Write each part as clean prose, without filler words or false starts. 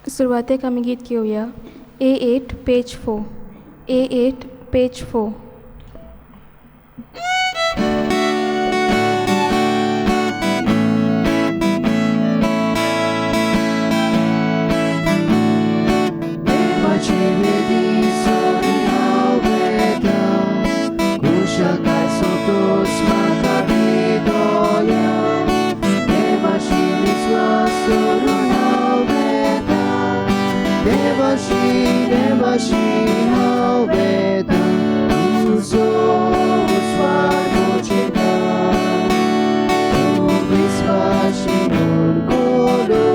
सुरवातेक आमी गीत घेवया A8 page 4. A8 page 4. Devashi Haveda Uzo Swarmo Cheta Visvashi Murkolo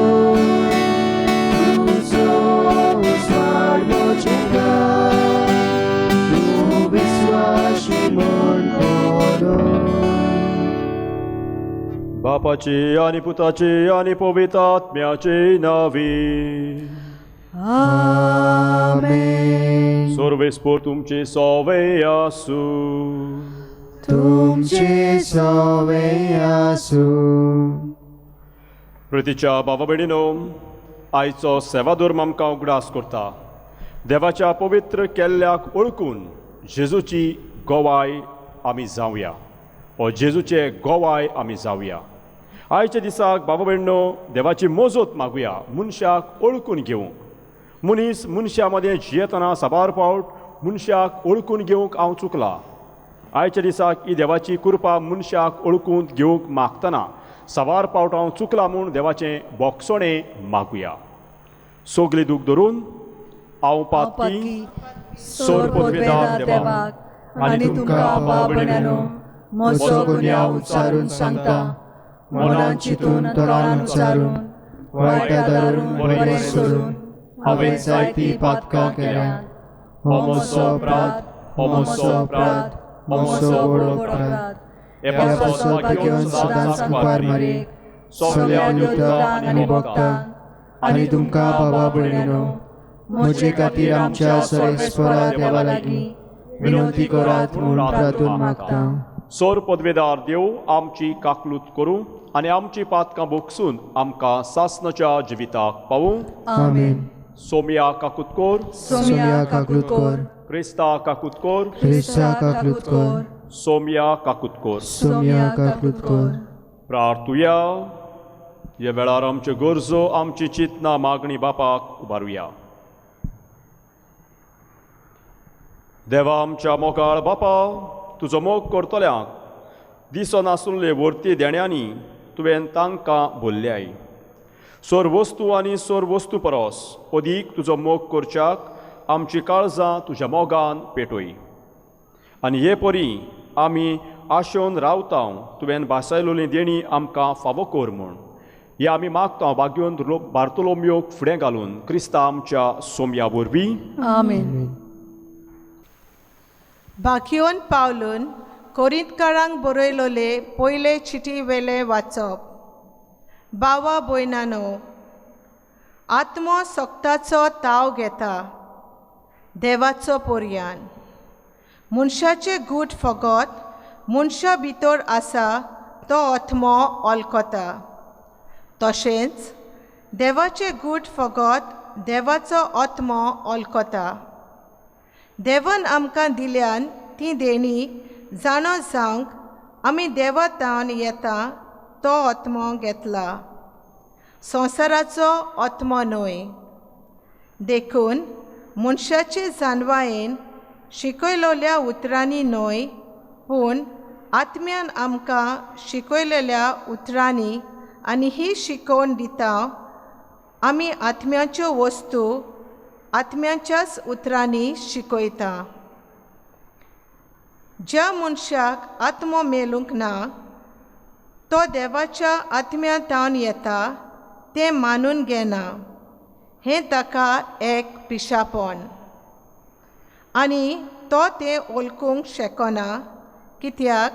Uzo Swarmo Cheta Visvashi Murkolo बापाची आणि पुताची आणि पवित्र आत्म्याची नावी. Amen. सर्वेस्पर तुमची सवय आसू. तुमचे सवय आसू. प्रितीच्या भावा भयणीनो, आयचो सेवा धर्म आमकां उगडास करता. देवाच्या पवित्र केल्ल्याक ओळखून जेजूची गोवाय आमी जावया. हो जेजूचे गोवाय आमी जावया. आयच्या दिसाक भावा भयणीनो, देवाची मोजत मागुया मनशाक ओळखून घेवंक. मनीस मनशा मदें जियेतना साबार फावट मनशाक ओळखून घेवंक हांव चुकला. आयच्या दिसाक ही देवाची कृपा मनशाक ओळखून घेवंक मागतना साबार फावट हांव चुकला म्हूण देवाचें बोगसोणें मागुया. सगळी दूख धरून हांव पातकी सोर पदवेदार देवाक आनी तुमकां भाव भयणानो, म्हजो गुन्यांव उच्चारून सांगता. मनान चिंतून तोंडान उच्चारून वायट्या दारून बरें सोडून हांवें जायती पातकां केल्यात. हो म्हजो अपराध, हो म्हजो अपराध, हो म्हजो व्हड अपराध. हे पासो घेवन सदांच मुखार मारेक सगळ्या युद्धांत आनी भक्तांक. आनी तुमकां भावा भयणीनो, म्हजे खातीर आमच्या सर्वेस्परा देवा लागीं विनंती करात म्हूण प्रार्थून मागता. सोर पदवेदार देव आमची काकलूत करूं आनी आमची पातकां बोगसून आमकां सासणाच्या जिविताक पावूं. आमेन. सोमिया काकुतकोर, सोम्या काकलूतकोर, क्रिस्ता काकुतकोर, क्रिस्ता काकलूतकोर, सोमिया काकुतकोर. सोम्या काकलूतकोर. प्रार्थुया. ह्या वेळार आमच्यो गरजो आमची चिंतना मागणी बापाक उबारुया. देवा आमच्या मोगाळ बापा, तुजो मोग करतल्यांक दिसो नासुल्ले वर्ती देण्यांनी तुवें तांकां भरल्याय. सोर वस्तू आनी सोर वस्तू परस अदीक तुजो मोग करच्याक आमची काळजां तुज्या मोगान पेटोय. आनी हे परी आमी आशेवन रावता तुवें भासायलोली देणी आमकां फावो कर म्हूण. हे आमी मागता भाग्योन बार्तोलोम्योक फुडें घालून क्रिस्ता आमच्या सोम्या वरवीं. आमेन. बाकियोन पावलून कोरिंतकारांक बरयलोले पयले चिटी वेले वाचप. बावा भयणानो, आत्मो सोक्ताचो ताव घेता देवाचो पर्यान. मनशाचे गूट फगत मनशा भितर आसा तो आत्मो ऑल्कोता. तशेंच देवाचे गूट फगत देवाचो आत्मो ऑल्कोता. देवान आमकां दिल्यान ती देणी जाणो जावंक आमी देवातावन येता तो आत्मो घेतला. संवसाराचो आत्मो न्हय. देखून मनशाचे जानवायेन शिकयलोल्या उतरांनी न्हय, पूण आत्म्यान आमकां शिकयलेल्या उतरांनी आनी ही शिकोवन दिता आमी आत्म्याच्यो वस्तू आत्म्याच्याच उतरांनी शिकयता. ज्या मनशाक आत्मो मेलूंक ना तो देवाच्या आत्म्यातावन येता तें मानून घेना. हें ताका एक पिशापण. आनी तो तें वळखूंक शकना, कित्याक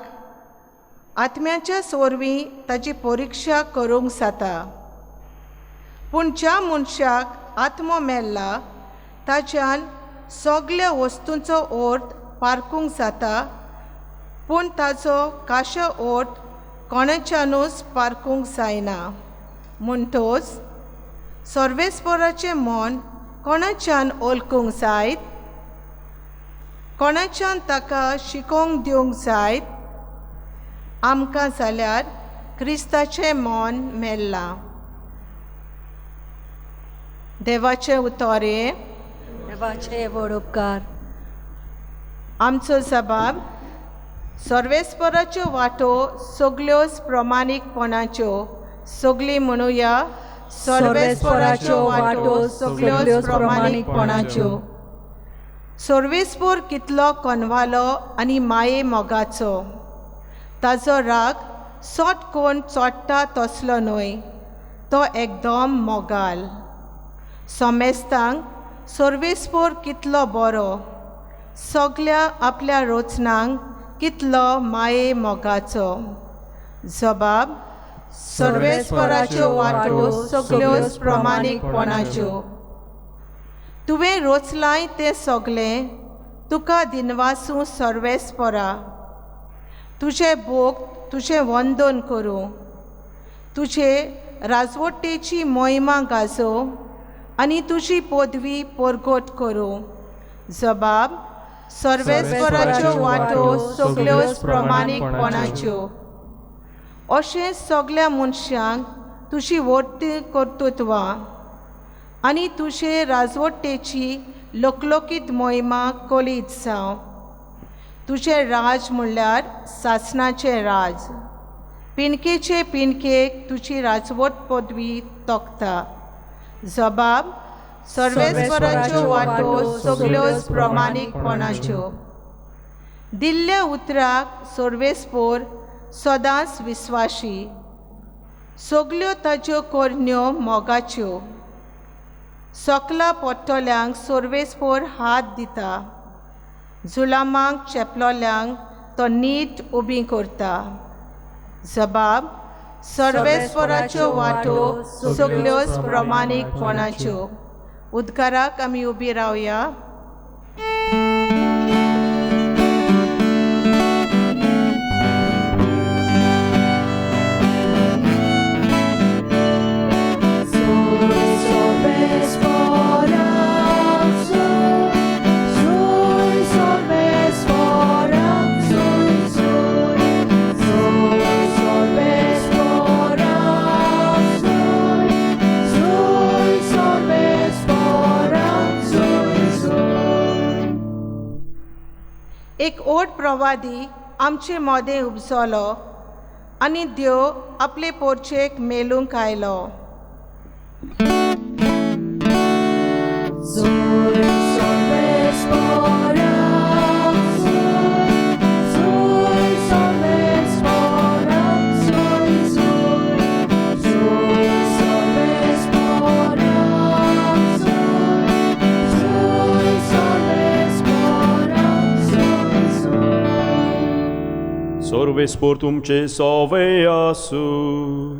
आत्म्याच्या सोरवीं ताची परिक्षा करूंक जाता. पूण ज्या मनशाक आत्मो मेल्ला ताच्यान सगळ्या वस्तूंचो अर्थ पारखूंक जाता, पूण ताचो काशो अर्थ कोणाच्यानूच पारखूंक जायना. म्हणटोच सर्वेस्पराचें मन कोणाच्यान ओळखूंक जायत, कोणाच्यान ताका शिकोवंक दिवंक जायत, आमकां जाल्यार क्रिस्ताचें मन मेळ्ळां. देवाचें उतोरें. देवाचे व्हड उपकार. आमचो जबाब. सर्वेस्पराच्यो वाटो सगल्योच प्रमाणीकपणाच्यो. सगळीं म्हणुया, सर्वेस्पराच्यो वाटो सगल्योच प्रमाणीकपणाच्यो. सर्वेस्पर कितलो कोनवालो आनी माये मोगाचो. ताजो राग सोट कोण चोडटा तसलो न्हय, तो एकदम मोगाल. सोमेस्तांक सर्वेस्पर कितलो बरो, सगल्या आपल्या रोचनांक कितलो माये मोगाचो. जबाब. सर्वेस्पराच्यो वाटो सगल्योच प्रमाणीकपणाच्यो. तुवें रोचलाय तें सगलें तुका दिनवासूं सर्वेस्परा. तुजे भोग तुजें वंदन करूं, तुजे राजवटेची मोहिमा गाजो आनी तुजी पदवी परगट करूं. जबाब. सर्वेस्पराच्यो वाटो सगल्योच प्रमाणीकपणाच्यो. अशें सगल्या मनशांक तुजी वर्ती कर्तृत्वां आनी तुजे राजवटेची लोकलोकीत मोहिमा कळीत जावं. तुजें राज म्हणल्यार सासणाचें राज. पिणकेचे पिणकेक तुजी राजवट पदवी तोखता. जबाब. सर्वेस्पराच्यो वाटो सगल्योच प्रमाणीकपणाच्यो. दिल्ल्या उतराक सर्वेस्पर सदांच विस्वाशी. सगल्यो ताच्यो कोरण्यो मोगाच्यो. सकला पडटल्यांक सर्वेस्पर हात दिता. जुलामांक चेपलोल्यांक तो नीट उबीं करता. जबाब. सर्वेस्पराच्यो वाटो सगल्योच प्रमाणीकपणाच्यो. उद्गाराक आमी उबी रावया. एक ओड प्रवादी आमचे मोदें उपसलो आनी देव आपले पोरचेक मेलूंक आयलो. सर्वेस्पर तुमचे सवे आसूं.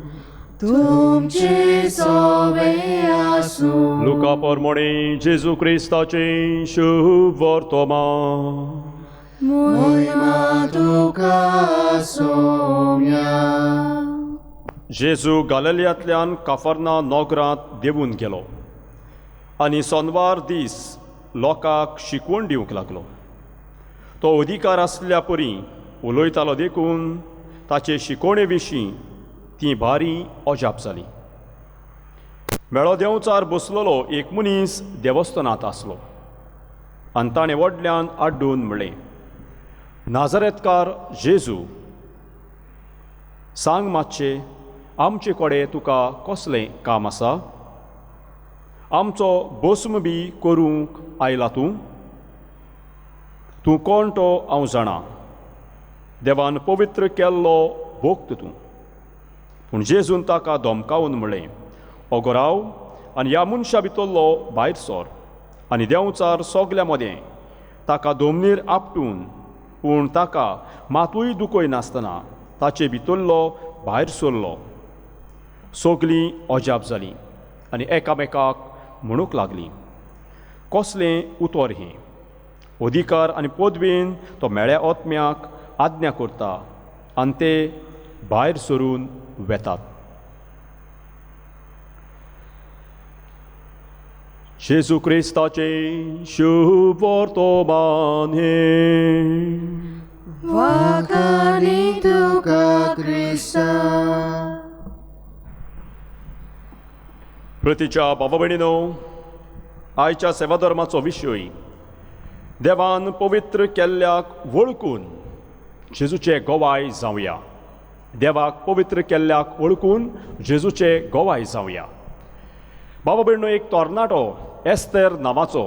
तुमचे सवे आसूं. लुका परमणे जेजू क्रिस्ताचें शुभ वर्तमान. महिमा तुका सोम्या. जेजू गालियांतल्यान काफर्ना नोगरांत देवून गेलो आनी सोनवार दीस लोकांक शिकवण दिवंक लागलो. तो अधिकार आसल्या परी उलयतालो देखून ताचे शिकवणे विशीं ती भारी अजाप जाली. मेळो देंवचार बसलेलो एक मनीस देवस्थानांत आसलो आनी ताणें व्हडल्यान आड्डून म्हणलें, नाजरेतकार जेजू, सांग मातशें, आमचे कडेन तुका कसलें काम आसा? आमचो भस्म बी करूंक आयला तूं? तूं कोण तो हांव जाणा. देवान पवित्र केल्लो भोक्त तूं. पूण जेजून ताका धमकावन म्हणलें, ओगो राव आनी ह्या मनशा भितरलो भायर सर. आनी देंवचार सोगल्या मदें ताका दोमनीर आपटून, पूण ताका मातूय दुखय नासतना ताचे भितरलो भायर सरलो. सोगलीं अजाप जालीं आनी एकामेकाक म्हणूंक लागलीं, कसलें उतर हें. अधिकार आनी पदवेन तो मेळ्या ओतम्याक आज्ञा करता आनी ते भायर सरून वेतात. जेजू क्रिस्ताचे शुभ वर्तमान हे वाखाणी तुका क्रिस्ता. प्रतीच्या बाबा भयणीनो, आयच्या सेवाधर्माचो विशय देवान पवित्र केल्ल्याक वळखून जेजूचे गोवाय जावया. देवाक पवित्र केल्ल्याक वळखून जेजूचे गोवाय जावया. बाबा भयणीनो, एक तरणाटो एस्तेर नांवाचो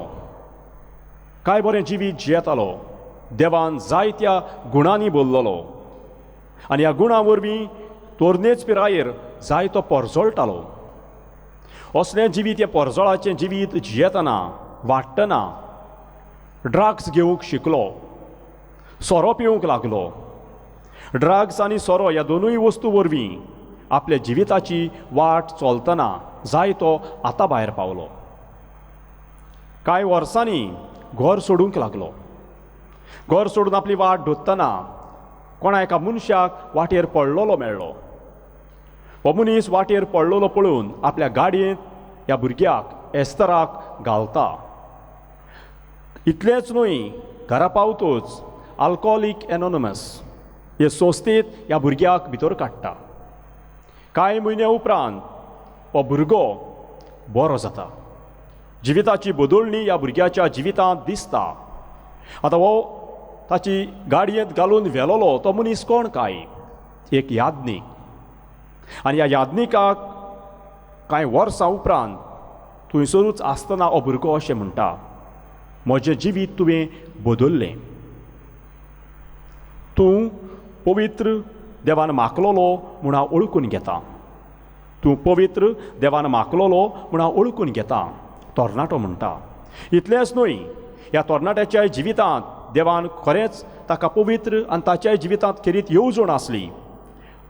काय बरें जिवीत जियेतालो. देवान जायत्या गुणांनी बोल्लोलो आनी ह्या गुणां वरवीं तोरणेच पिरायेर जायतो पोरजोळटालो. असलें जिवीत, हे पोरजोळाचें जिवीत जियेतना वाडटना ड्रग्स घेवंक शिकलो, सोरो पिवंक लागलो. ड्रग्स आनी सोरो ह्या दोनूय वस्तू वरवीं आपल्या जिविताची वाट चलतना जायतो आतां भायर पावलो. कांय वर्सांनी घर सोडूंक लागलो. घर सोडून आपली वाट धोत्तना कोणा एका मनशाक वाटेर पडलोलो मेळ्ळो. हो मनीस वाटेर पडलोलो पळोवन आपल्या गाडयेंत ह्या भुरग्याक एस्तराक घालता. इतलेंच न्हय, घरा पावतूच अल्कोहोलीक एनोनिमस हे संस्थेंत ह्या भुरग्याक भितर काडटा. कांय म्हयन्या उपरांत हो भुरगो बरो जाता. जिविताची बदलणी ह्या भुरग्याच्या जिवितांत दिसता. आतां हो ताची गाडयेंत घालून व्हेलोलो तो मनीस कोण काय? एक याज्ञीक. आनी ह्या याज्ञिकाक कांय वर्सां उपरांत थंयसरूच आसतना हो भुरगो अशें म्हणटा, म्हजें जिवीत तुवें बदल्लें. तूं पवित्र देवान मागलोलो म्हूण हांव ओळखून घेता. तूं पवित्र देवान मागलोलो म्हूण हांव ओळखून घेता, तरणाटो म्हणटा. इतलेंच न्हय, ह्या तरणाट्याच्या जिवितांत देवान खरेंच ताका पवित्र आनी ताच्या जिवितांत खेरीत येवजण आसली.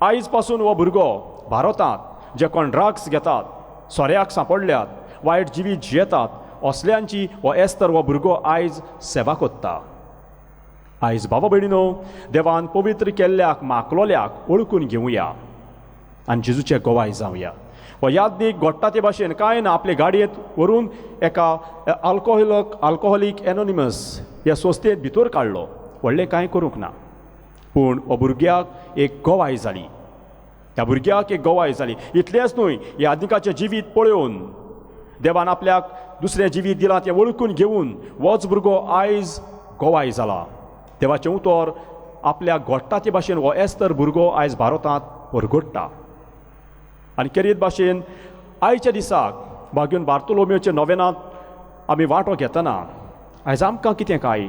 आयज पासून हो भुरगो भारतांत जे कोण ड्रग्स घेतात, सोऱ्याक सांपडल्यात, वायट जिवीत जियेतात, असल्यांची हो एस्तर हो भुरगो आयज सेवा कोत्ता. आयज बाबा भयणीनो, देवान पवित्र केल्ल्याक मागलोल्याक ओळखून घेवया आनी जेजूचे गोवाय जावया. हो याज्ञीक घडटा ते भाशेन कांय ना, आपले गाडयेंत व्हरून एका अल्कोहोलीक एनोनिमस ह्या संस्थेंत भितर काडलो. व्हडलें कांय करूंक ना, पूण हो भुरग्याक एक गोवाय जाली. ह्या भुरग्याक एक गोवाय जाली. इतलेंच न्हय, ह्या याज्ञिकाचें जिवीत पळोवन देवान आपल्याक दुसरें जिवीत दिलां तें वळखून घेवन होच भुरगो आयज गोवाय जाला. देवाचें उतर आपल्याक घडटा ते भाशेन हो एस्तर भुरगो आयज भारतांत परगडटा. आनी खेरीत भाशेन आयच्या दिसाक भाग्योन बार्तोलोमेवच्या नोवेनांत आमी वांटो घेतना आयज आमकां कितें काय?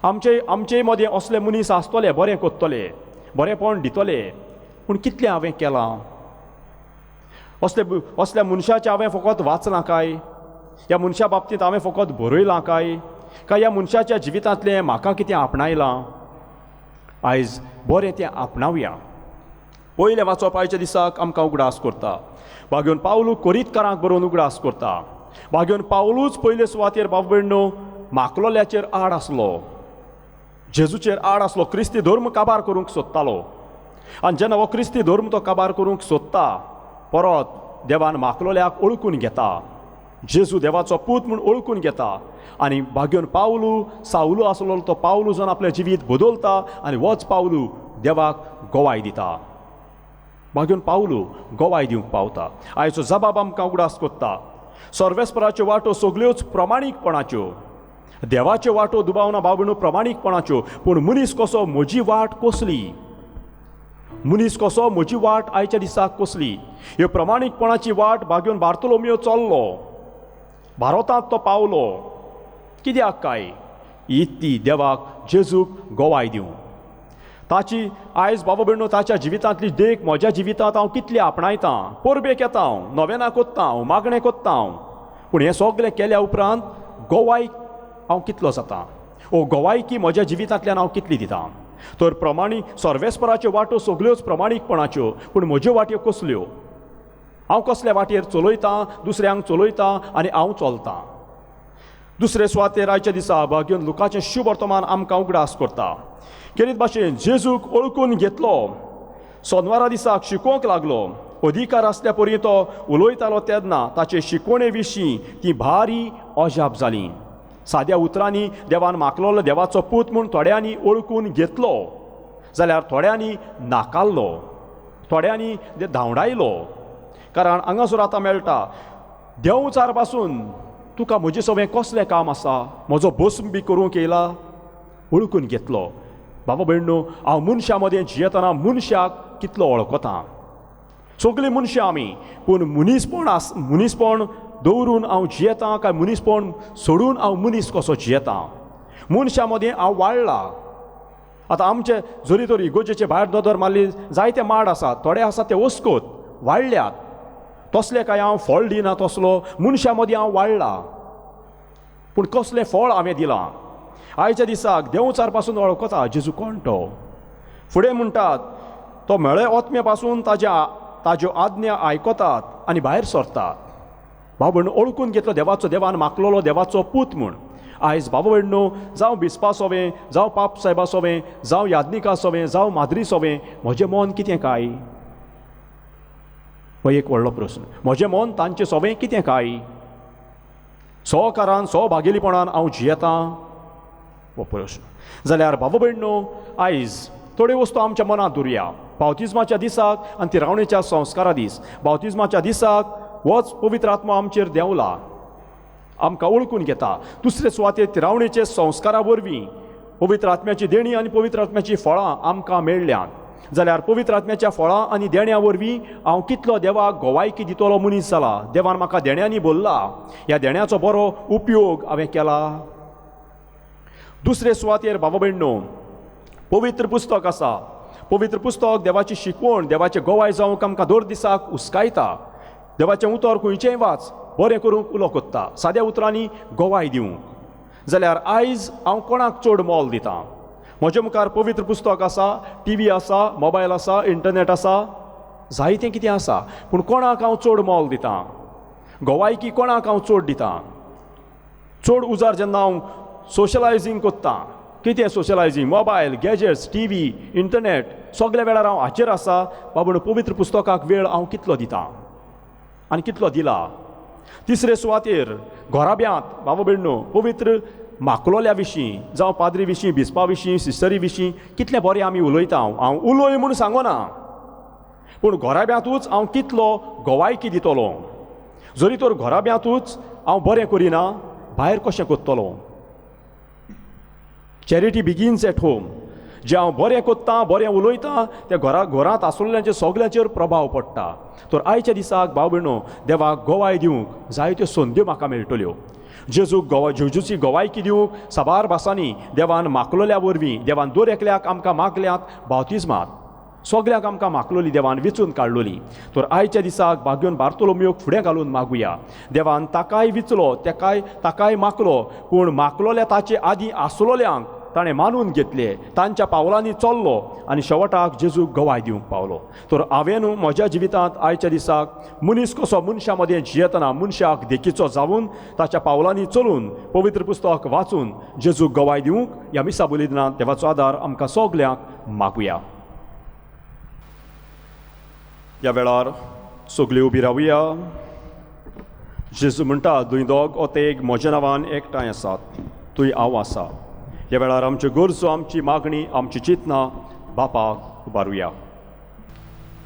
आमचे मदें असले मनीस आसतले, बरें कोत्तले, बरेंपण दितले, पूण कितलें हांवें केलां? असल्या मनशाचें हांवें फकत वाचलां काय? ह्या मनशा बाबतींत हांवें फकत बरयलां काय ह्या मनशाच्या जिवितांतलें म्हाका कितें आपणायलां? आयज बरें तें आपणावया. पयलें वाचप आयच्या दिसाक आमकां उगडास करता. भाग्योन पावलू कोरींतकारांक बरोवन उगडास करता. भाग्योन पावलूच पयले सुवातेर बाब भयणो मागलोल्याचेर आड आसलो, जेजूचेर आड आसलो, क्रिस्ती धर्म काबार करूंक सोदतालो. आनी जेन्ना हो क्रिस्ती धर्म तो काबार करूंक सोदता, परत देवान मागलोल्याक ओळखून घेता, जेजू देवाचो पूत म्हूण ओळखून घेता. आनी भाग्योन पावलू सावलू आसलो तो पावलू जावन आपलें जिवीत बदलता आनी होच पावलू देवाक गोवाय दिता. भाग्योन पावलू गोवाय दिवंक पावता. आयचो जबाब आमकां उगडास कोत्ता. सर्वेस्पराच्यो वाटो सगल्योच प्रमाणीकपणाच्यो, देवाच्यो वाटो दुबावना बाबणू प्रमाणीकपणाच्यो, पूण मनीस कसो म्हजी वाट कसली? मनीस कसो म्हजी वाट आयच्या दिसाक कसली? ह्यो प्रमाणीकपणाची वाट भाग्योन बार्तोलोमेव चल्लो, भारतांत तो पावलो. कित्याक काय? ती देवाक जेजूक गोवाय दिवं. ताची आयज बाबा भयणो ताच्या जिवितांतली देख म्हज्या जिवितांत हांव कितली आपणायतां, परबेक येता हांव, नोवेनां कोत्ता हांव, मागणें कोत्ता हांव, पूण हें सगलें केल्या उपरांत गोवाय हांव कितलो जाता? ओ गोवायकी म्हज्या जिवितांतल्यान हांव कितली दितां? तर सर्वेस्पराच्यो वाटो सगल्योच प्रमाणीकपणाच्यो, पूण म्हज्यो वाट्यो कसल्यो? हांव कसल्या वाटेर चलयतां, दुसऱ्यांक चलयतां आनी हांव चलतां. दुसरे सुवातेर आयच्या दिसा भाग्योन लुकाचें शुभ वर्तमान आमकां उगडास करता. खेरीत भाशेन जेजूक ओळखून घेतलो, सोनवारा दिसाक शिकोवंक लागलो, अधिकार आसल्या परी तो उलयतालो तेन्ना ताचे शिकवणे विशीं ती भारी अजाप जाली. साद्या उतरांनी देवान मागलोलो देवाचो पूत म्हूण थोड्यांनी ओळखून घेतलो जाल्यार थोड्यांनी नाकारलो, थोड्यांनी धांवडायलो. कारण हांगासर आतां मेळटा देंवचार पासून तुका म्हजें सगळें कसलें काम आसा, म्हजो भस्म बी करूंक येयला, ओळखून घेतलो. बाबा भयणो, हांव मनशा मदें जियेतना मनशाक कितलो वळखता. सगळीं मनशां आमी, पूण मनीसपण दवरून हांव जियेतां काय मनीसपण सोडून हांव मनीस कसो जियेतां. मनशा मदें हांव वाडलां. आतां आमचे जरी तर इगोजेचे भायर दोदोर मारली जायते माड आसात, थोडे आसात ते वस्कोत वाडल्यात. तसले काय हांव फळ दिना तसलो मनशा मदीं हांव वाडलां. पूण कसलें फळ हांवें दिलां. आयच्या दिसाक देंवचार पासून वळखता जेजू कोण तो. फुडें म्हणटात तो मेळे ओतमे पासून ताज्यो आज्ञा आयकतात आनी भायर सरतात. बाबा भयणो, ओळखून घेतलो देवाचो देवान मागलोलो देवाचो पूत म्हूण. आयज बाबा भयणो, जावं बिस्पा सोवें, जावं पाप सायबा सोवें, जावं यादनिका सोवें, जावं माद्री सोवें, म्हजें मन कितें काय? हो एक व्हडलो प्रस्न. म्हजें मन तांचें सोवें कितें काय? सहकारान सहभागिलीपणान हांव जियेतां, हो प्रस्न. जाल्यार बाबा भयणो, आयज थोड्यो वस्तू आमच्या मनांत दवरया. बावतिजमाच्या दिसाक आनी तिरावणेच्या संस्कारा दीस, बावतिजमाच्या दिसाक होच पवित्र आत्मा आमचेर देंवला, आमकां ओळखून घेता. दुसरे सुवातेर तिरावणेचे संस्कारा वरवीं पवित्र आत्म्याची देणी आनी पवित्र आत्म्याची फळां आमकां मेळ्ळ्यांत. जाल्यार पवित्र आत्म्याच्या फळां आनी देण्या वरवीं हांव कितलो देवाक गोवायकी दितलो मनीस जाला. देवान म्हाका देण्यांनी भरला, ह्या देण्याचो बरो उपयोग हांवें केला. दुसरे सुवातेर बाबा भयणो, पवित्र पुस्तक आसा. पवित्र पुस्तक देवाची शिकवण, देवाचें गोवाय जावंक आमकां दर दिसाक हुस्कायता. देवाचें उतर खंयचेंय वाच, बरें करूंक उलो कोत्ता, साद्या उतरांनी गोवाय दिवंक. जाल्यार आयज हांव कोणाक चड मोल दितां? म्हजे मुखार पवित्र पुस्तक आसा, टीव्ही आसा, मोबायल आसा, इंटरनेट आसा, जायतें कितें आसा, पूण कोणाक हांव चड मोल दितां? गोवायकी कोणाक हांव चड दितां? चड उजार जेन्ना हांव सोशलायजींग कोत्तां, कितें सोशलायजींग? मोबायल, गॅजेट्स, टीव्ही, इंटरनेट, सगळ्या वेळार हांव हाचेर आसा. बाबा पवित्र पुस्तकाक वेळ हांव कितलो दितां आनी कितलो दिला? तिसरे सुवातेर घोराब्यांत बाबा भयणो, पवित्र माकलोल्या विशीं जावं पाद्री विशीं, बिस्पा विशीं, सिस्टरी विशीं कितलें बरें आमी उलयता. हांव उलय म्हूण सांगना, पूण घोराब्यांतूच हांव कितलो गोवायकी दितलो. जरी तर घोराब्यांतूच हांव बरें करिना, भायर कशें कोत्तलो? Charity begins at home. जें हांव बरें कोत्तां, बरें उलयतां, तें घरांत आसलेल्यांचेर सगळ्यांचेर प्रभाव पडटा. तर आयच्या दिसाक भाव भयणो, देवाक गोवाय दिवंक जायत्यो संद्यो म्हाका मेळटल्यो. जेजूची गोवायकी दिवंक साबार भासांनी देवान मागलोल्या वरवीं, देवान दर एकल्याक आमकां मागल्यात बावतिजमांत, सगळ्याक आमकां मागलोली, देवान वेचून काडलोली. तर आयच्या दिसाक भाग्योन बार्तोलोमेवक फुडें घालून मागुया. देवान ताकाय विचलो, ताकाय मागलो, पूण मागलोल्या ताचे आदीं आसलोल्यांक ताणें मानून घेतले, तांच्या पावलांनी चल्लो आनी शेवटाक जेजूक गोवाय दिवंक पावलो. तर हांवें म्हज्या जिवितांत आयच्या दिसाक मनीस कसो मनशा मदें जियेतना मनशाक देखीचो जावून ताच्या पावलांनी चलून पवित्र पुस्तक वाचून जेजूक गोवाय दिवंक ह्या मिसा बलिदानांत देवाचो आदार आमकां सगल्यांक मागुया. ह्या वेळार सगळीं उबी रावुया. जेजू म्हणटा, थंय दोग ओ तेग म्हज्या नांवान एकठांय आसात, थंय हांव आसा. ह्या वेळार आमच्यो गरजो, आमची मागणी, आमची चिंतनां बापाक उबारुया.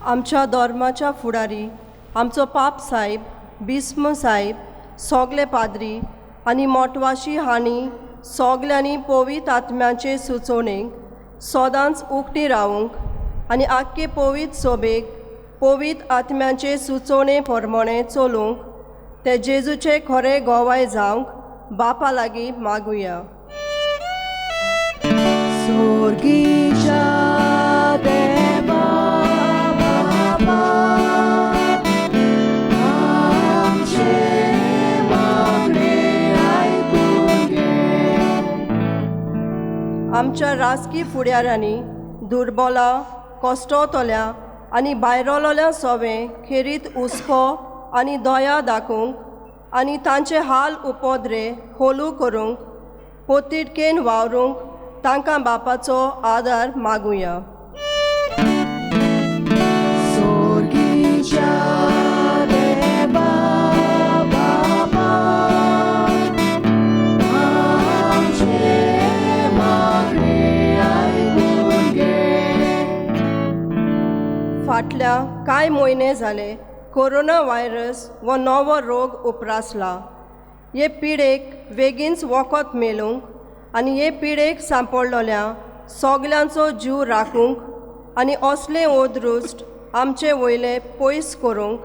आमच्या धर्माच्या फुडारी, आमचो पाप साहेब, बिस्म साहेब, सगळे पाद्री आनी मोटवाशी हांणी सगल्यांनी पवित्र आत्म्याचे सुचोवणेक सदांच उक्ती रावूंक आनी आख्खे पवित्र सोबेक पवित्र आत्म्याचे सुचोवणे प्रमाणे चलूंक ते जेजूचे खरे गोवाय जावंक बापा लागीं मागुया. स्वर्गीच्या देवा बाबा, आमचे मागणे आयकून घे. आमच्या राजकी फुडाऱ्यांनी दुर्बलां, कश्टतल्या आनी भायरलोल्या सोवें खेरीत हुस्को आनी दया दाखोवंक आनी तांचे हाल उपद्रे होलू करूंक पोतिडकेन वावरूंक तांकां बापाचो आदार मागुया. स्वर्गीच्या गेल्या कांय म्हयने जाले कोरोना व्हायरस हो नवो रोग उप्रासला. हे पिडेक बेगीनच वखद मेळूंक आनी हे पिडेक सांपडलोल्या सगल्यांचो जीव राखूंक आनी असले ओदरुश्ट आमचे वयले पयस करूंक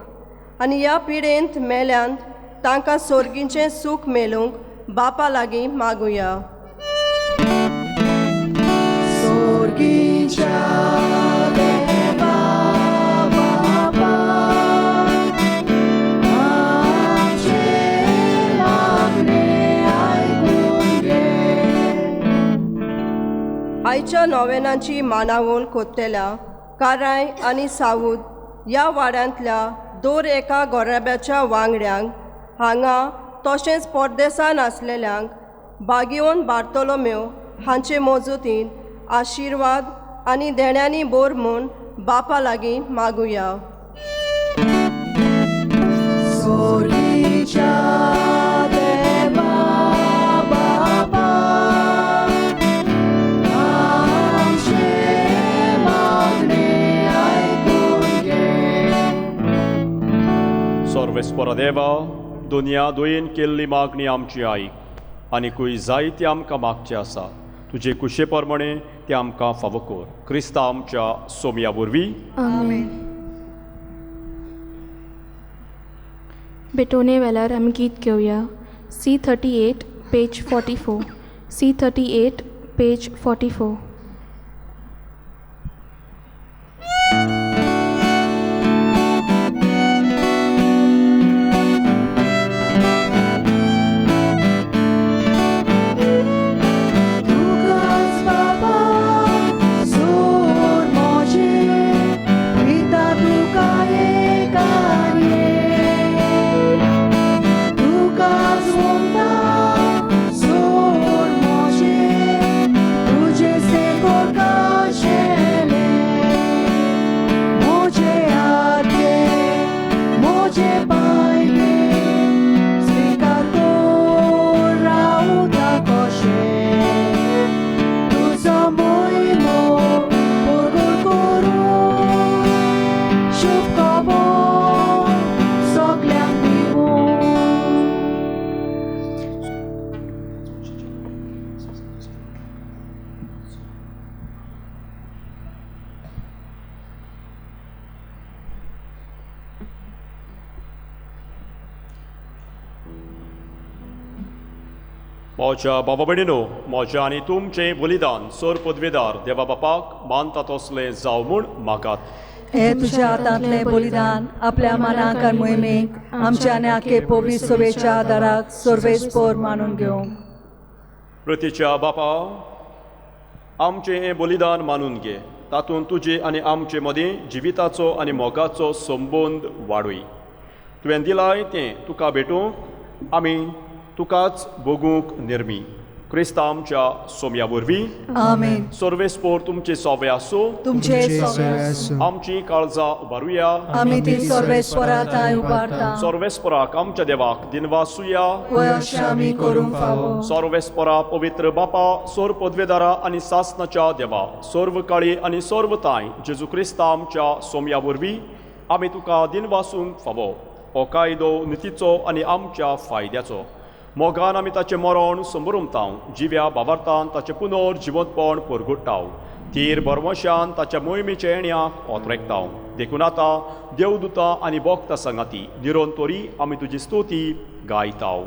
आनी ह्या पिडेंत मेल्यांत तांकां सोर्गीचें सूख मेळूंक बापा लागीं मागुया. आयच्या नोवेनांची मानावळ कोत्तेल्या काराय आनी साऊद ह्या वाड्यांतल्या दर एका गोरेब्याच्या वांगड्यांक हांगा तशेंच परदेसान आसलेल्यांक बागियोन बार्तोलोमेव हांचे मजतीन आशिर्वाद आनी देण्यांनी बोर म्हूण बापा लागीं मागुया. सर्वेस्परा देवा, दुनिया दुयेन केल्ली मागणी आमची आयक आनीकूय जायती आमकां मागचें आसा. तुजे कुशे प्रमाणे ते आमकां फावो कर. क्रिस्ता आमच्या सोमया वरवीं. आमेन. बेटोने वेल्यार आमी गीत घेवया. C38 page 44. C38 page 44. मोच्या बाबा भयणीनो, मोचें आनी तुमचें बलिदान सर पदवेदार देवा बापाक मानता तसलें जावं म्हूण मागात. हे तुझ्या हातांतलें बलिदान आपल्या मनाक आनी मोहिमेक आमच्या आनी आखे पवित्र सभेच्या आदाराक सर्वेस्पर मानून घेवंक. प्रतीच्या बापा, आमचें हें बलिदान मानून घे. तातूंत तुजे आनी आमचे मदीं जिविताचो आनी मोगाचो संबंद वाडूय. तुवें दिलाय तें तुका भेटूंक आमी तुकाच भोगूंक निर्मी. क्रिस्ता आमच्या सोमया वरवीं. आमेन. सर्वेस्पोर तुमचे सोवे आसूं. तुमचे सोवे आसूं. आमची काळजां उबारुया. आमी ती सर्वेस्पराताय उबारता. सर्वेस्पराक आमच्या देवाक दिनवासुया. वय अशें आमी करूंक फावो. सर्वेस्परा पवित्र बापा, सोर पदवेदारा आनी सासनाच्या देवा, सर्व काळी आनी सर्वताय जेजू क्रिस्ता आमच्या सोमया वरवीं आमी तुका दिनवासूंक फावो. हो कायदो नितीचो आनी आमच्या फायद्याचो. मोगान आमी ताचें मरण संभरमताव. जिव्या बाबार्थान ताचें पुनर्जिवंतपण परगट्टाव. तीर बरमशान ताच्या मोहिमेच्या येण्याक ओतरेकताव. देखून आतां देवदूतां आनी भोक्त संगाती निरंतरी आमी तुजी स्तुती गायताव.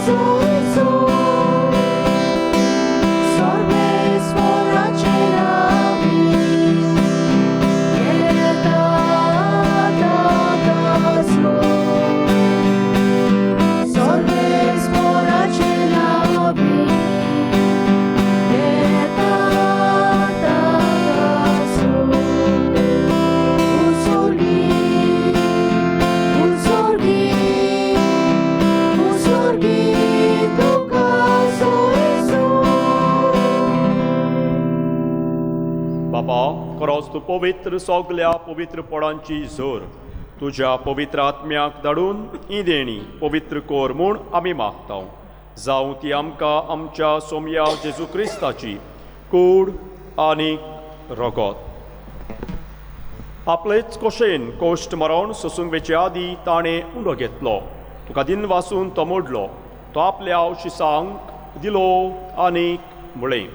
सोयीचो सर्वेस्पराचे नावी येता ताकासो सर्वेस्पराचे नावी येता ताकासो उचोली तुका सोयीचो बापा, खरोच तूं पवित्र सगल्या पवित्रपणांची जोर तुज्या पवित्र आत्म्याक धाडून ही देणी पवित्र कोर म्हूण आमी मागता. जावं ती आमकां आमच्या सोमया जेजू क्रिस्ताची कूड आनी रगत आपलेच कोशेन कोश्ट मरण सोसूंक वेचे आदीं ताणें उंडो घेतलो. तुका दिन वासून तो मोडलो. तो आपल्या शिसांक दिलो आनीक म्हळें,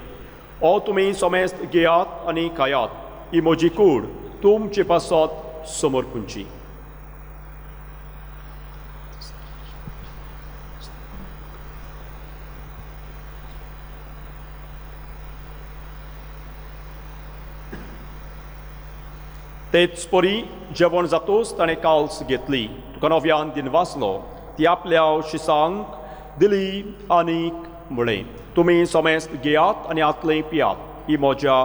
ओ तुमी सोमेस्त घेयात आनी खायात. ही म्हजी कूड तुमचे पासत समोर पुंची. तेच परी जेवण जातूच ताणें काल्स घेतली. तुका नव्यान दिन वाचलो. ती आपल्या शिसांक दिली आनीक म्हळें, तुमी सोमेस्त घेयात आनी आतलें पियात. ही म्हज्या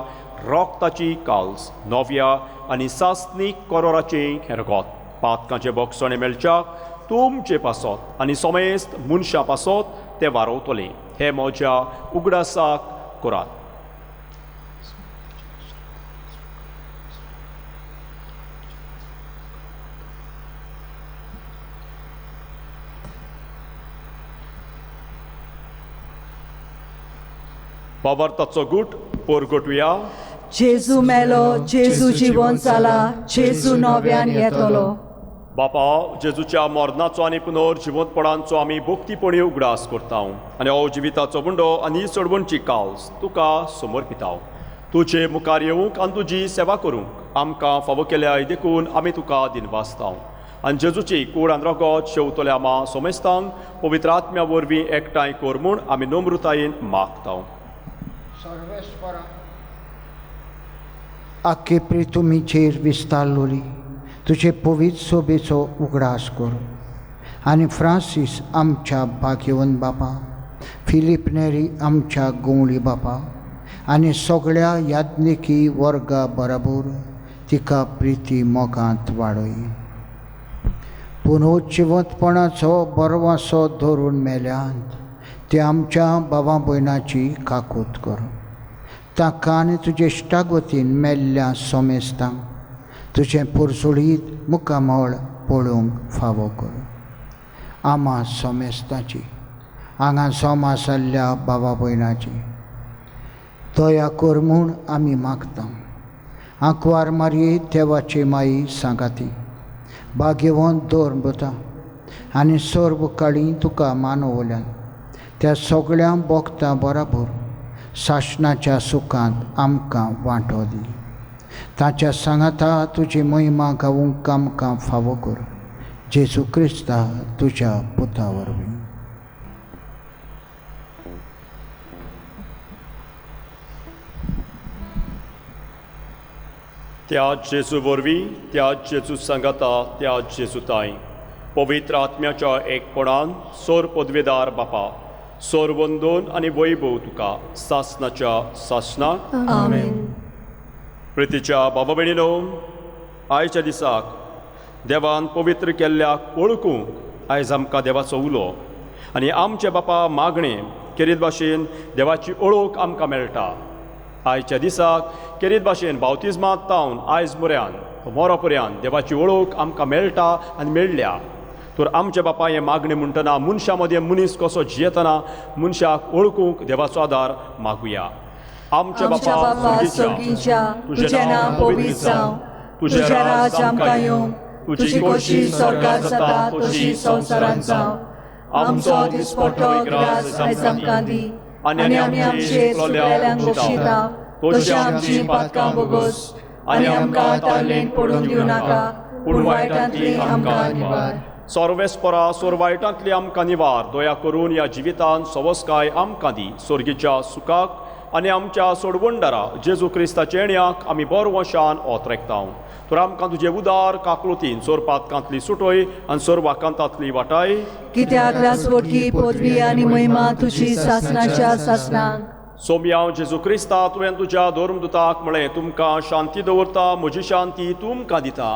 रोगताची काल्स नव्या आनी सासनीक कोरोराचें रगत. पातकांचे बोगसणे मेळच्याक तुमचे पासत आनी सोमेस्त मनशां पासत ते वारोवतलें. हे म्हज्या उगडासाक करात. वावरताचो गूट परगटुया. जेजू मेलो, जेजू जिवन जाला, जेजू नव्यान येतलो. बापा, जेजूच्या मरणाचो आनी पुनर्जिवंतपणांचो आमी भक्तीपणी उगडास करता आनी हो जिविताचो बुंडो आनी सोडवणची काल्स तुका समर्पिता. तुजे मुखार येवंक आनी तुजी सेवा करूंक आमकां फावो केल्या देखून आमी तुका दिन वाचता. आनी जेजूची कूड आनी रगत शेवतल्या आमा सोमेस्तांक पवित्र आत्म्या वरवीं एकठांय कर म्हूण आमी नम्रतायेन मागता. सर्वेस्परा आख्खे प्रितुमीचेर विस्तारलोली तुजे पवित्र सोबेचो उगडास कर. आनी फ्रांसीस आमच्या भाग्यवंत बापा, फिलीप नेरी आमच्या गवळी बापा आनी सगळ्या याज्ञिकी वर्गा बराबर तिका प्रिती मोगांत वाडय. पुनर्जिवंतपणाचो बरवासो धरून मेल्यांत ते आमच्या भावा भयणाची काकूत कर. ताका आनी तुजे इश्टागतीन मेल्ल्या सोमेस्तांक तुजें पुरसुळीत मुखामळ पळोवंक फावो कर. आमा सोमेस्ताची हांगा सोमा जाल्ल्या भावा भयणाची दया कर म्हूण आमी मागता. आंकवार मारये देवाची माई सांगाती भाग्यवंत दौरभुता आनी सर्व काळी तुका मानवल्यान त्या सगळ्या भक्तां बराबर शासनाच्या सुखांत आमकां वांटो दी. ताच्या सांगाता तुजी महिमा गावूंक आमकां फावो कर. जेजू क्रिस्ता तुज्या पुता वरवीं. त्या जेजू वरवीं, त्या जेजू सांगाता, त्या जेजू ताई पवित्र आत्म्याच्या एकपणान सोर पदवेदार बापा, सोर वंदन आनी वैभव तुका सासनाच्या सासनाक. आमेन. प्रितीच्या बाबा भयणीनो, आयच्या दिसाक देवान पवित्र केल्ल्याक वळखूंक आयज आमकां देवाचो उलो आनी आमचे बापा मागणें केरीत भाशेन देवाची ओळख आमकां मेळटा. आयच्या दिसाक केरीत भाशेन बावतिजमांत तावन आयज मेरेन मोरो पर्यंत देवाची ओळख आमकां मेळटा आनी मेळ्ळ्या. तर आमचे बापा हें मागणें म्हणटना मनशा मदें मनीस कसो जियेतना मनशाक वळखूंक देवाचो आदार मागुया. आमचे बापा स्वर्गीच्या, तुजें नांव पवित्र जावं, तुजें राज आमकां येवं, तुजी खोशी स्वर्गांत जाता तशी संवसारांत जावं. आमचो दिसपट्टो ग्रास आयज आमकां दी आनी आमी आमचे चुकलेल्यांक बक्षिता तशी आमची पातकां बोगोस आनी आमकां ताल्लेंत पडून दिवं नाका पूण वायटांतली आमकां निवार. सर्वेस्परा सोरवायटांतली आमकां निवार दया करून ह्या जिवितांत सवस्काय आमकां दी सोर्गीच्या सुखाक आनी आमच्या सोडवंडरा जेजू क्रिस्ताचे येण्याक आमी बरवशान ओतरेकताव. तर आमकां तुजे उदार काकलुतीन सोरपातकांतली सुटोय आनी सोरवाकांतांतली वाटाय. कित्याक रासवटकी पदवी आनी महिमा तुजी सासणाच्या सासणाक. सोम्या जेजू क्रिस्ता तुवें तुज्या धर्मदुताक म्हळें तुमकां शांती दवरता, म्हजी शांती तुमकां दिता.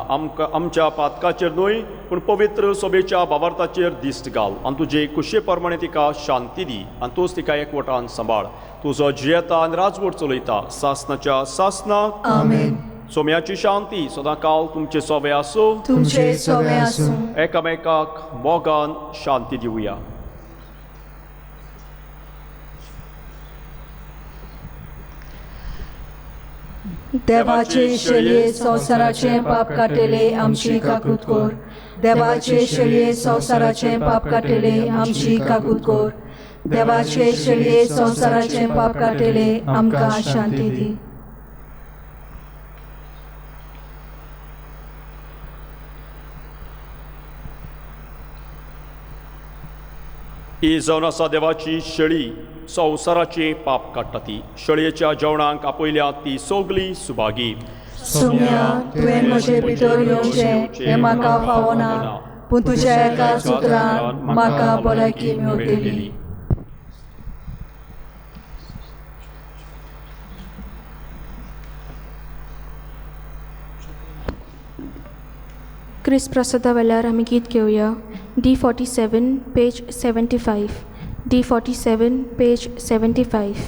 आमच्या पातकाचेर न्हय पूण पवित्र सोबेच्या बाबार्थाचेर दिश्ट घाल आनी तुजे कुशे प्रमाणे तिका शांती दी आनी तूंच तिका एकवटान सांबाळ. तुजो जियेता आनी राजवट चलयता सासणाच्या सासणाक. आमेन. सोम्याची शांती सदांकाल तुमचे सोबे आसूं. तुमचे सोबे आसूं. एकामेकाक मोगान शांती दिवया. देवाचे शेळये संवसाराचे पाप काटेले आमची काकूत कोर. देवाचे शेळये संवसाराचे पाप काटेले आमची काकूत कोर. देवाचे शेळये संवसाराचे पाप काटेले आमकां शांती दी. ही जावन आसा देवाची शेळी संवसाराचे पाप काडटा ती. शेळयेच्या जेवणाक आपयल्या ती सगली सुभागी. सुम्या तुवें म्हजे भितर येवचें हें म्हाका फावना, पूण तुज्या एका सुत्रान म्हाका भलायकी मेळटली. क्रिस्त प्रसादा वेल्यार आमी गीत घेवया. D47 page 75. D47 page 75.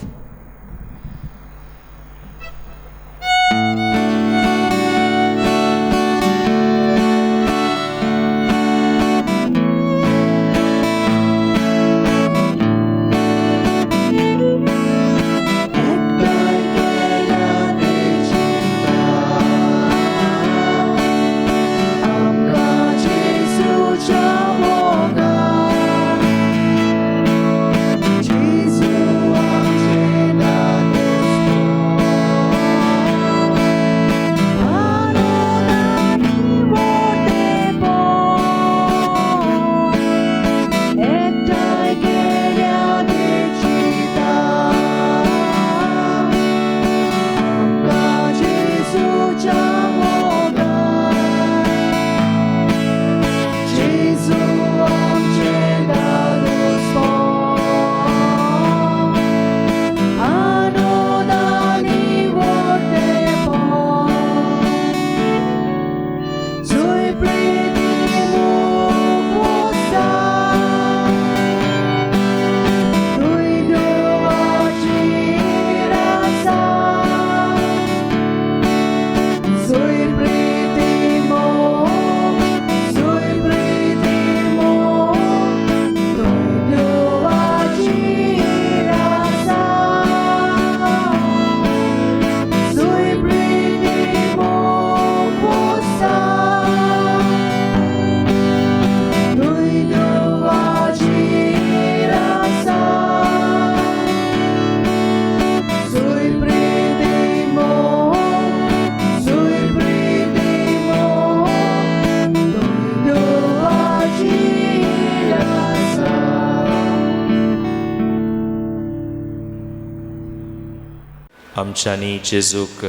आमच्यांनी जेजूक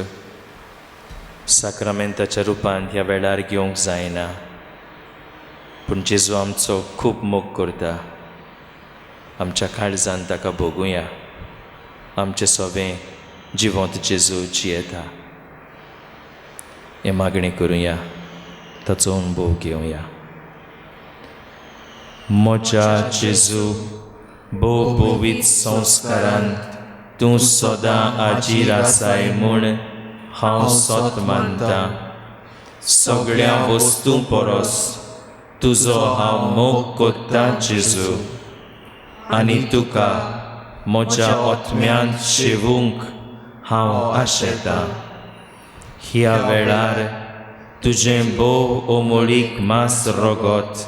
साक्रामेंताच्या रुपान ह्या वेळार घेवंक जायना, पूण जेजू आमचो खूब मोग करता. आमच्या काळजान ताका भोगुया. आमचें सोबें जिवंत जेजू जियेता. हे मागणी करुया, ताचो अनुभव घेवया. म्हज्या जेजू भोव भोवीत संस्कारांत तूं सदां आजीर आसाय म्हूण हांव सोत मानता. सगळ्या वस्तू परस तुजो हांव मोग कोत्ता जेजू, आनी तुका म्हज्या ओतम्यांत शेवूंक हांव आशेतां. ह्या वेळार तुजें भोव ओमळीक मास रोगोत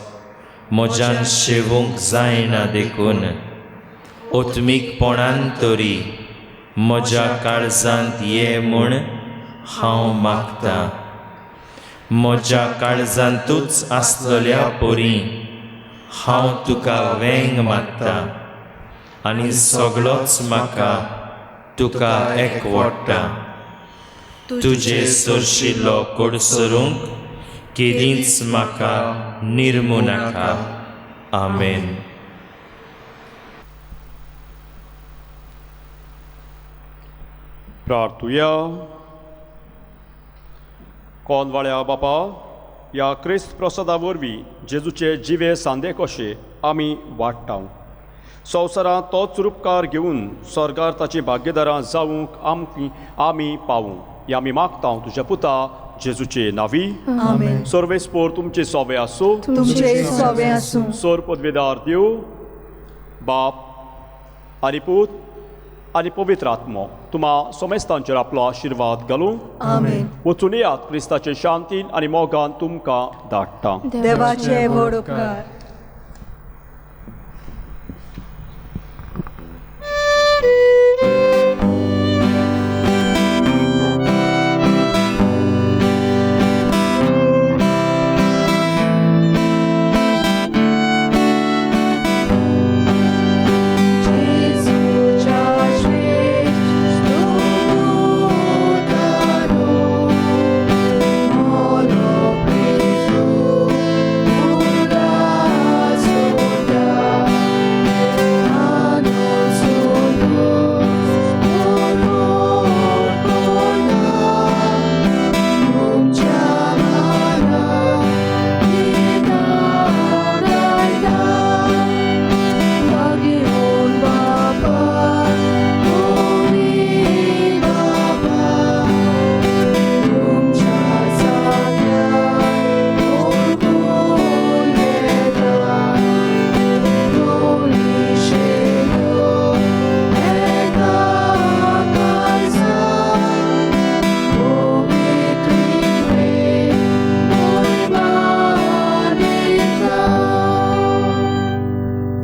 म्हज्यान शेवूंक जायना देखून ओतमीकपणान तरी म्हज्या काळजांत ये म्हूण हांव मागतां. म्हज्या काळजांतूच आसलेल्या पोरी हांव तुका वेंग मारता आनी सगळोच म्हाका तुका एकवडटा. तुजे सरशिल्लो कोडसरूंक केदींच म्हाका निर्मू नाका. आमेन. प्रार्थुया. कोनवाळ्या बापा, ह्या क्रिस्त प्रसादा वरवीं जेजूचे जिवे सांदे कशे आमी वाडटा. संवसारांत तोच रूपकार घेवन स्वर्गार ताची भाग्यदारां जावंक आमी पावूं हें आमी मागता तुज्या पुता जेजूचे नांवी. आमेन. सर्वेस्पोर तुमचे सोबे आसूं. तुमचे सोबे आसूं. सोर पदवेदार देव, बाप आनी पूत आनी पवित्र आत्मो तुम्हा सोमेस्तांचेर आपलो आशिर्वाद घालूं. आमेन. वचून येयात क्रिस्ताचे शांतीन आनी मोगान तुमकां धाडटा. देवाचे व्हड उपकार.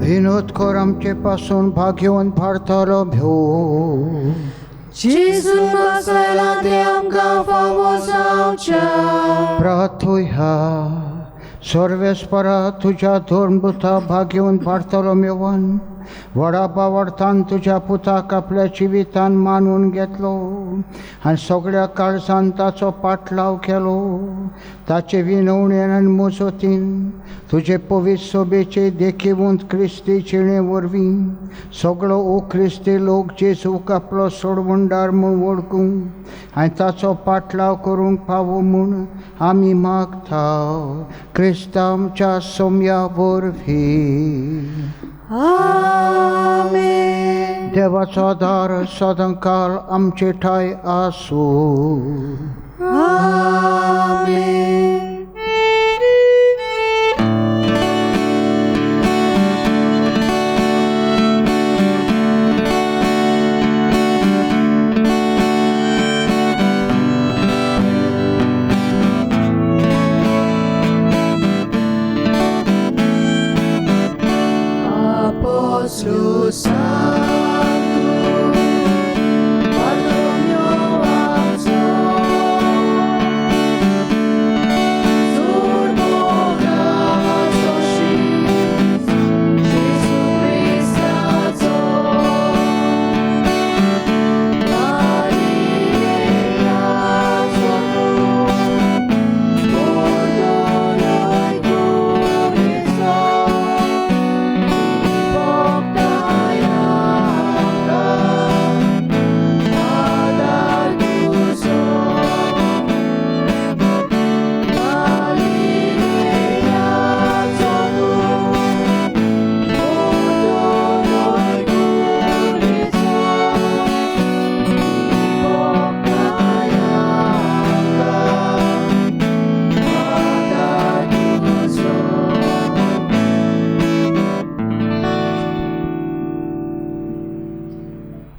विनोदखोर आमचे पासून भाग्यवन भारतालो भ्यो. जेजू नासला ते आमकां फावो जावच्या. प्रार्थुया. सर्वेस्परा तुझ्या दोन पुता भाग्यवन भारतालो मेवन व्हडा बावडतान तुज्या पुताक आपल्या जिवितान मानून घेतलो आनी सगळ्या काळजान ताचो पाटलाव केलो. ताचे विनवणेन आनी मोजतीन तुजे पवित्र सोबेचे देखीवंत क्रिस्ती जिणे वरवीं सगळो ओ क्रिस्ती लोक जेजूक आपलो सोडवणदार म्हूण वळखूंक आनी ताचो पाटलाव करूंक फावो म्हूण आमी मागता. क्रिस्ता आमच्या सोम्या वरवीं. आमेन. देवाचो आदार सदांकाल आमचे ठाय आसूं. आमेन.